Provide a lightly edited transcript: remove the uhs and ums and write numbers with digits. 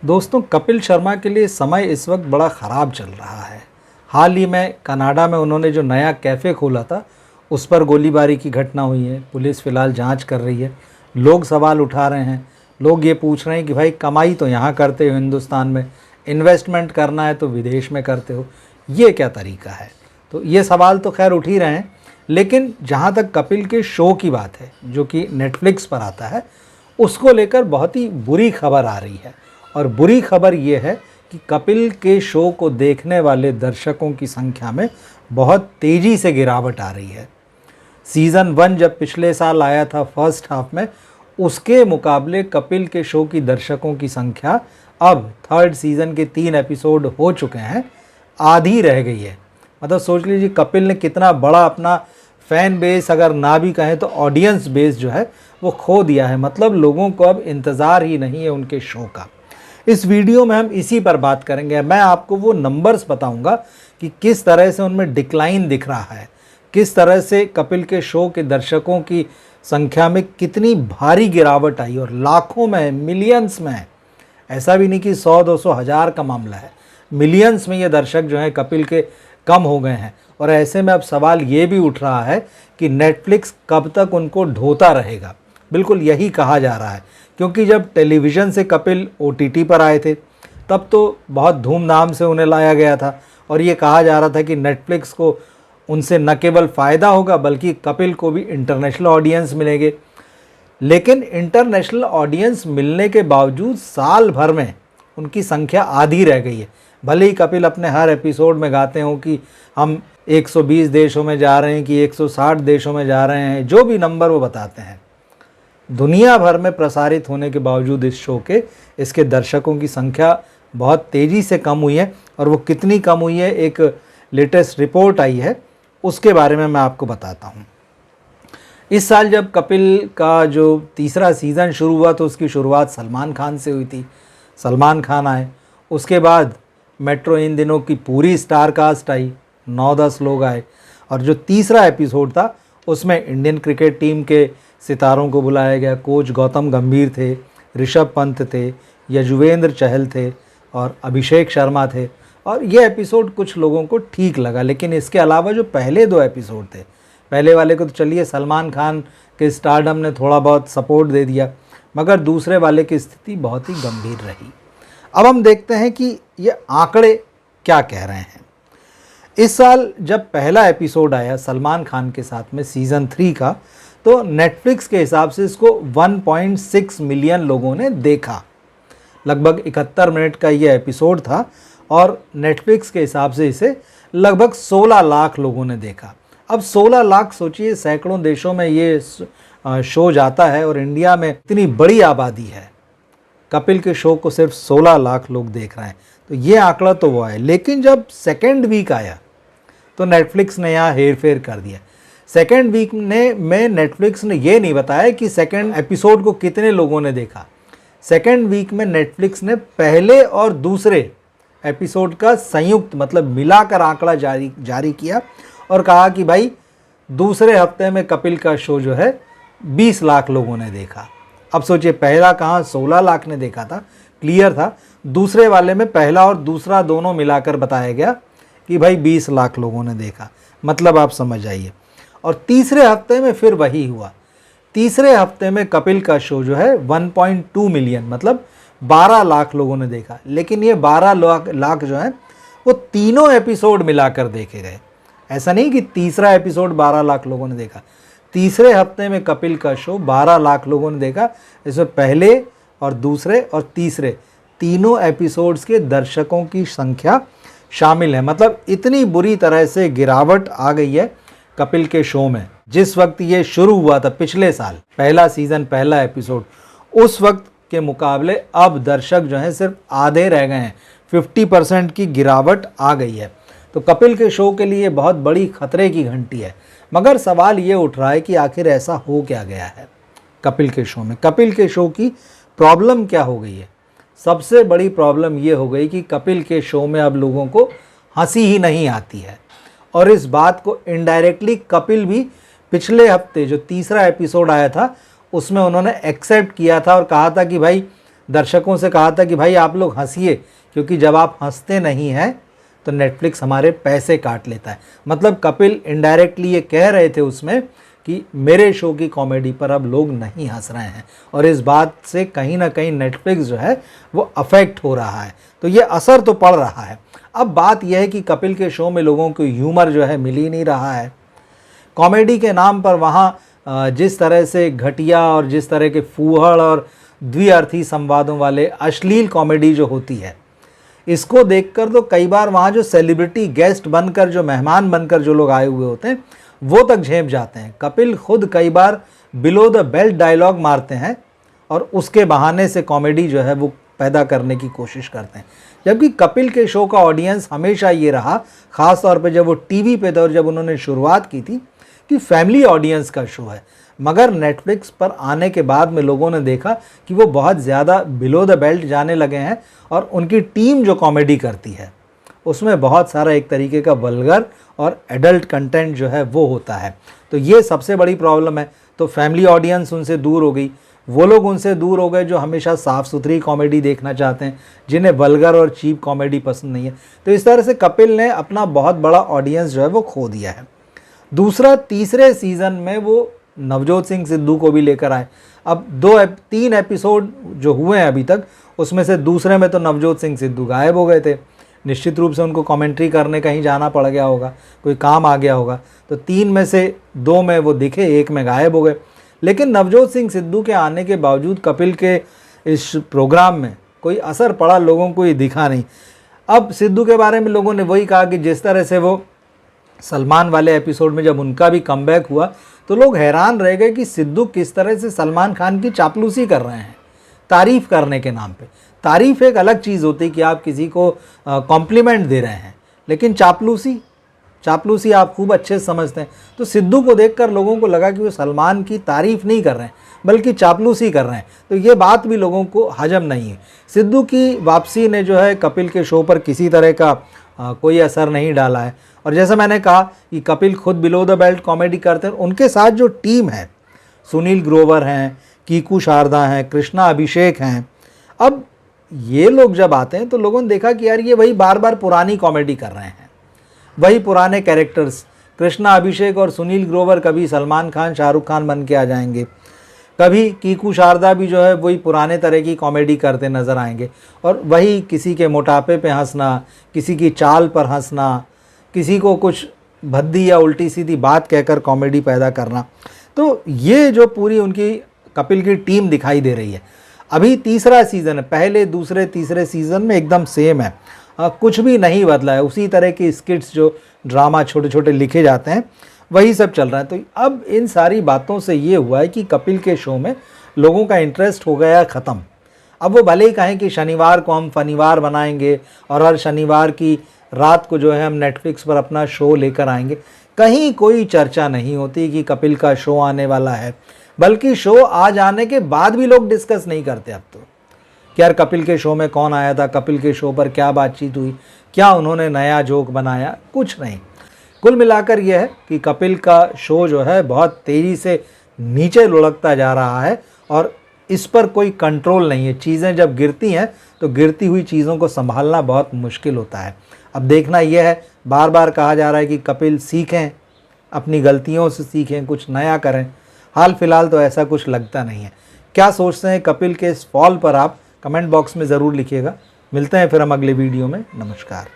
दोस्तों, कपिल शर्मा के लिए समय इस वक्त बड़ा ख़राब चल रहा है। हाल ही में कनाडा में उन्होंने जो नया कैफ़े खोला था, उस पर गोलीबारी की घटना हुई है। पुलिस फ़िलहाल जांच कर रही है। लोग सवाल उठा रहे हैं। लोग ये पूछ रहे हैं कि भाई, कमाई तो यहाँ करते हो हिंदुस्तान में, इन्वेस्टमेंट करना है तो विदेश में करते हो, ये क्या तरीका है? तो ये सवाल तो खैर उठ ही रहे हैं। लेकिन जहाँ तक कपिल के शो की बात है, जो कि नेटफ्लिक्स पर आता है, उसको लेकर बहुत ही बुरी खबर आ रही है। और बुरी खबर ये है कि कपिल के शो को देखने वाले दर्शकों की संख्या में बहुत तेज़ी से गिरावट आ रही है। सीज़न 1 जब पिछले साल आया था फर्स्ट हाफ में, उसके मुकाबले कपिल के शो की दर्शकों की संख्या अब थर्ड सीज़न के 3 एपिसोड हो चुके हैं, आधी रह गई है। मतलब सोच लीजिए कपिल ने कितना बड़ा अपना फ़ैन बेस, अगर ना भी कहें तो ऑडियंस बेस जो है वो खो दिया है। मतलब लोगों को अब इंतज़ार ही नहीं है उनके शो का। इस वीडियो में हम इसी पर बात करेंगे। मैं आपको वो नंबर्स बताऊंगा कि किस तरह से उनमें डिक्लाइन दिख रहा है, किस तरह से कपिल के शो के दर्शकों की संख्या में कितनी भारी गिरावट आई, और लाखों में, मिलियंस में। ऐसा भी नहीं कि 100, 200, 1000 का मामला है, मिलियंस में ये दर्शक जो हैं कपिल के कम हो गए हैं। और ऐसे में अब सवाल ये भी उठ रहा है कि नेटफ्लिक्स कब तक उनको ढोता रहेगा। बिल्कुल यही कहा जा रहा है, क्योंकि जब टेलीविज़न से कपिल OTT पर आए थे, तब तो बहुत धूमधाम से उन्हें लाया गया था और ये कहा जा रहा था कि नेटफ्लिक्स को उनसे न केवल फ़ायदा होगा बल्कि कपिल को भी इंटरनेशनल ऑडियंस मिलेंगे। लेकिन इंटरनेशनल ऑडियंस मिलने के बावजूद साल भर में उनकी संख्या आधी रह गई है। भले ही कपिल अपने हर एपिसोड में गाते हों कि हम 120 देशों में जा रहे हैं, कि 160 देशों में जा रहे हैं, जो भी नंबर वो बताते हैं, दुनिया भर में प्रसारित होने के बावजूद इस शो के, इसके दर्शकों की संख्या बहुत तेज़ी से कम हुई है। और वो कितनी कम हुई है, एक लेटेस्ट रिपोर्ट आई है, उसके बारे में मैं आपको बताता हूँ। इस साल जब कपिल का जो तीसरा सीज़न शुरू हुआ तो उसकी शुरुआत सलमान खान से हुई थी। सलमान खान आए, उसके बाद मेट्रो इन दिनों की पूरी स्टार कास्ट आई, 9-10 लोग आए। और जो तीसरा एपिसोड था उसमें इंडियन क्रिकेट टीम के सितारों को बुलाया गया। कोच गौतम गंभीर थे, ऋषभ पंत थे, यजुवेंद्र चहल थे और अभिषेक शर्मा थे। और ये एपिसोड कुछ लोगों को ठीक लगा। लेकिन इसके अलावा जो पहले 2 एपिसोड थे, पहले वाले को तो चलिए सलमान खान के स्टारडम ने थोड़ा बहुत सपोर्ट दे दिया, मगर दूसरे वाले की स्थिति बहुत ही गंभीर रही। अब हम देखते हैं कि ये आंकड़े क्या कह रहे हैं। इस साल जब पहला एपिसोड आया सलमान खान के साथ में सीज़न 3 का, तो नेटफ्लिक्स के हिसाब से इसको 1.6 मिलियन लोगों ने देखा। लगभग 71 मिनट का ये एपिसोड था और नेटफ्लिक्स के हिसाब से इसे लगभग 16 लाख लोगों ने देखा। अब 16 लाख, सोचिए सैकड़ों देशों में ये शो जाता है और इंडिया में इतनी बड़ी आबादी है, कपिल के शो को सिर्फ 16 लाख लोग देख रहे हैं, तो ये आंकड़ा तो वो है। लेकिन जब सेकेंड वीक आया तो नेटफ्लिक्स ने यहाँ हेर फेर कर दिया। सेकेंड वीक में नेटफ्लिक्स ने ये नहीं बताया कि सेकेंड एपिसोड को कितने लोगों ने देखा। सेकेंड वीक में नेटफ्लिक्स ने पहले और दूसरे एपिसोड का संयुक्त, मतलब मिलाकर आंकड़ा जारी किया और कहा कि भाई, दूसरे हफ्ते में कपिल का शो जो है 20 लाख लोगों ने देखा। अब सोचिए, पहला कहाँ 16 लाख ने देखा था, क्लियर था। दूसरे वाले में पहला और दूसरा दोनों मिलाकर बताया गया कि भाई 20 लाख लोगों ने देखा। मतलब आप समझ आइए। और तीसरे हफ्ते में फिर वही हुआ। तीसरे हफ्ते में कपिल का शो जो है 1.2 मिलियन, मतलब 12 लाख लोगों ने देखा। लेकिन ये 12 लाख जो है वो तीनों एपिसोड मिलाकर देखे गए। ऐसा नहीं कि तीसरा एपिसोड 12 लाख लोगों ने देखा। तीसरे हफ्ते में कपिल का शो 12 लाख लोगों ने देखा। इसमें पहले और दूसरे और तीसरे तीनों एपिसोड्स के दर्शकों की संख्या शामिल है। मतलब इतनी बुरी तरह से गिरावट आ गई है कपिल के शो में। जिस वक्त ये शुरू हुआ था पिछले साल, पहला सीज़न, पहला एपिसोड, उस वक्त के मुकाबले अब दर्शक जो हैं सिर्फ आधे रह गए हैं। 50% की गिरावट आ गई है। तो कपिल के शो के लिए बहुत बड़ी खतरे की घंटी है। मगर सवाल ये उठ रहा है कि आखिर ऐसा हो क्या गया है कपिल के शो में। कपिल के शो की प्रॉब्लम क्या हो गई है? सबसे बड़ी प्रॉब्लम ये हो गई कि कपिल के शो में अब लोगों को हंसी ही नहीं आती है। और इस बात को इनडायरेक्टली कपिल भी पिछले हफ्ते जो तीसरा एपिसोड आया था उसमें उन्होंने एक्सेप्ट किया था और कहा था कि भाई, दर्शकों से कहा था कि भाई आप लोग हंसिए, क्योंकि जब आप हंसते नहीं हैं तो नेटफ्लिक्स हमारे पैसे काट लेता है। मतलब कपिल इनडायरेक्टली ये कह रहे थे उसमें कि मेरे शो की कॉमेडी पर अब लोग नहीं हंस रहे हैं, और इस बात से कहीं ना कहीं नेटफ्लिक्स जो है वो अफेक्ट हो रहा है। तो ये असर तो पड़ रहा है। अब बात यह है कि कपिल के शो में लोगों को ह्यूमर जो है मिल ही नहीं रहा है। कॉमेडी के नाम पर वहाँ जिस तरह से घटिया और जिस तरह के फूहड़ और द्विअर्थी संवादों वाले अश्लील कॉमेडी जो होती है, इसको देखकर तो कई बार वहाँ जो सेलिब्रिटी गेस्ट बनकर, जो मेहमान बनकर जो लोग आए हुए होते हैं, वो तक झेप जाते हैं। कपिल खुद कई बार बिलो द बेल्ट डायलॉग मारते हैं और उसके बहाने से कॉमेडी जो है वो पैदा करने की कोशिश करते हैं। जबकि कपिल के शो का ऑडियंस हमेशा ये रहा, ख़ास तौर पे जब वो टीवी पे थे और जब उन्होंने शुरुआत की थी, कि फैमिली ऑडियंस का शो है। मगर नेटफ्लिक्स पर आने के बाद में लोगों ने देखा कि वो बहुत ज़्यादा बिलो द बेल्ट जाने लगे हैं, और उनकी टीम जो कॉमेडी करती है उसमें बहुत सारा एक तरीके का वल्गर और एडल्ट कंटेंट जो है वो होता है। तो ये सबसे बड़ी प्रॉब्लम है। तो फैमिली ऑडियंस उनसे दूर हो गई, वो लोग उनसे दूर हो गए जो हमेशा साफ़ सुथरी कॉमेडी देखना चाहते हैं, जिन्हें वल्गर और चीप कॉमेडी पसंद नहीं है। तो इस तरह से कपिल ने अपना बहुत बड़ा ऑडियंस जो है वो खो दिया है। दूसरा, तीसरे सीज़न में वो नवजोत सिंह सिद्धू को भी लेकर आए। अब 3 एपिसोड जो हुए हैं अभी तक, उसमें से दूसरे में तो नवजोत सिंह सिद्धू गायब हो गए थे। निश्चित रूप से उनको कमेंट्री करने कहीं जाना पड़ गया होगा, कोई काम आ गया होगा। तो 3 में से 2 में वो दिखे, 1 में गायब हो गए। लेकिन नवजोत सिंह सिद्धू के आने के बावजूद कपिल के इस प्रोग्राम में कोई असर पड़ा लोगों को ये दिखा नहीं। अब सिद्धू के बारे में लोगों ने वही कहा कि जिस तरह से वो सलमान वाले एपिसोड में जब उनका भी कमबैक हुआ, तो लोग हैरान रह गए कि सिद्धू किस तरह से सलमान खान की चापलूसी कर रहे हैं तारीफ़ करने के नाम पे। तारीफ़ एक अलग चीज़ होती है कि आप किसी को कॉम्प्लीमेंट दे रहे हैं, लेकिन चापलूसी आप खूब अच्छे से समझते हैं। तो सिद्धू को देखकर लोगों को लगा कि वो सलमान की तारीफ़ नहीं कर रहे हैं, बल्कि चापलूसी कर रहे हैं। तो ये बात भी लोगों को हजम नहीं है। सिद्धू की वापसी ने जो है कपिल के शो पर किसी तरह का कोई असर नहीं डाला है। और जैसा मैंने कहा कि कपिल खुद बिलो द बेल्ट कॉमेडी करते हैं, उनके साथ जो टीम है, सुनील ग्रोवर हैं, कीकू शारदा हैं, कृष्णा अभिषेक हैं। अब ये लोग जब आते हैं तो लोगों ने देखा कि यार ये वही बार बार पुरानी कॉमेडी कर रहे हैं, वही पुराने कैरेक्टर्स। कृष्णा अभिषेक और सुनील ग्रोवर कभी सलमान खान, शाहरुख खान बन के आ जाएंगे, कभी कीकू शारदा भी जो है वही पुराने तरह की कॉमेडी करते नज़र आएंगे, और वही किसी के मोटापे पे हंसना, किसी की चाल पर हंसना, किसी को कुछ भद्दी या उल्टी सीधी बात कहकर कॉमेडी पैदा करना। तो ये जो पूरी उनकी कपिल की टीम दिखाई दे रही है। अभी तीसरा सीज़न है, पहले दूसरे तीसरे सीज़न में एकदम सेम है, कुछ भी नहीं बदला है। उसी तरह की स्किट्स, जो ड्रामा छोटे छोटे लिखे जाते हैं, वही सब चल रहा है। तो अब इन सारी बातों से ये हुआ है कि कपिल के शो में लोगों का इंटरेस्ट हो गया ख़त्म। अब वो भले ही कहें कि शनिवार को हम फनीवार बनाएंगे और हर शनिवार की रात को जो है हम नेटफ्लिक्स पर अपना शो लेकर आएंगे, कहीं कोई चर्चा नहीं होती कि कपिल का शो आने वाला है। बल्कि शो आ जाने के बाद भी लोग डिस्कस नहीं करते अब तो, कि यार कपिल के शो में कौन आया था, कपिल के शो पर क्या बातचीत हुई, क्या उन्होंने नया जोक बनाया, कुछ नहीं। कुल मिलाकर यह है कि कपिल का शो जो है बहुत तेज़ी से नीचे लुढ़कता जा रहा है, और इस पर कोई कंट्रोल नहीं है। चीज़ें जब गिरती हैं तो गिरती हुई चीज़ों को संभालना बहुत मुश्किल होता है। अब देखना यह है, बार बार कहा जा रहा है कि कपिल सीखें, अपनी गलतियों से सीखें, कुछ नया करें। हाल फिलहाल तो ऐसा कुछ लगता नहीं है। क्या सोचते हैं कपिल के इस फॉल पर, आप कमेंट बॉक्स में ज़रूर लिखिएगा। मिलते हैं फिर हम अगले वीडियो में। नमस्कार।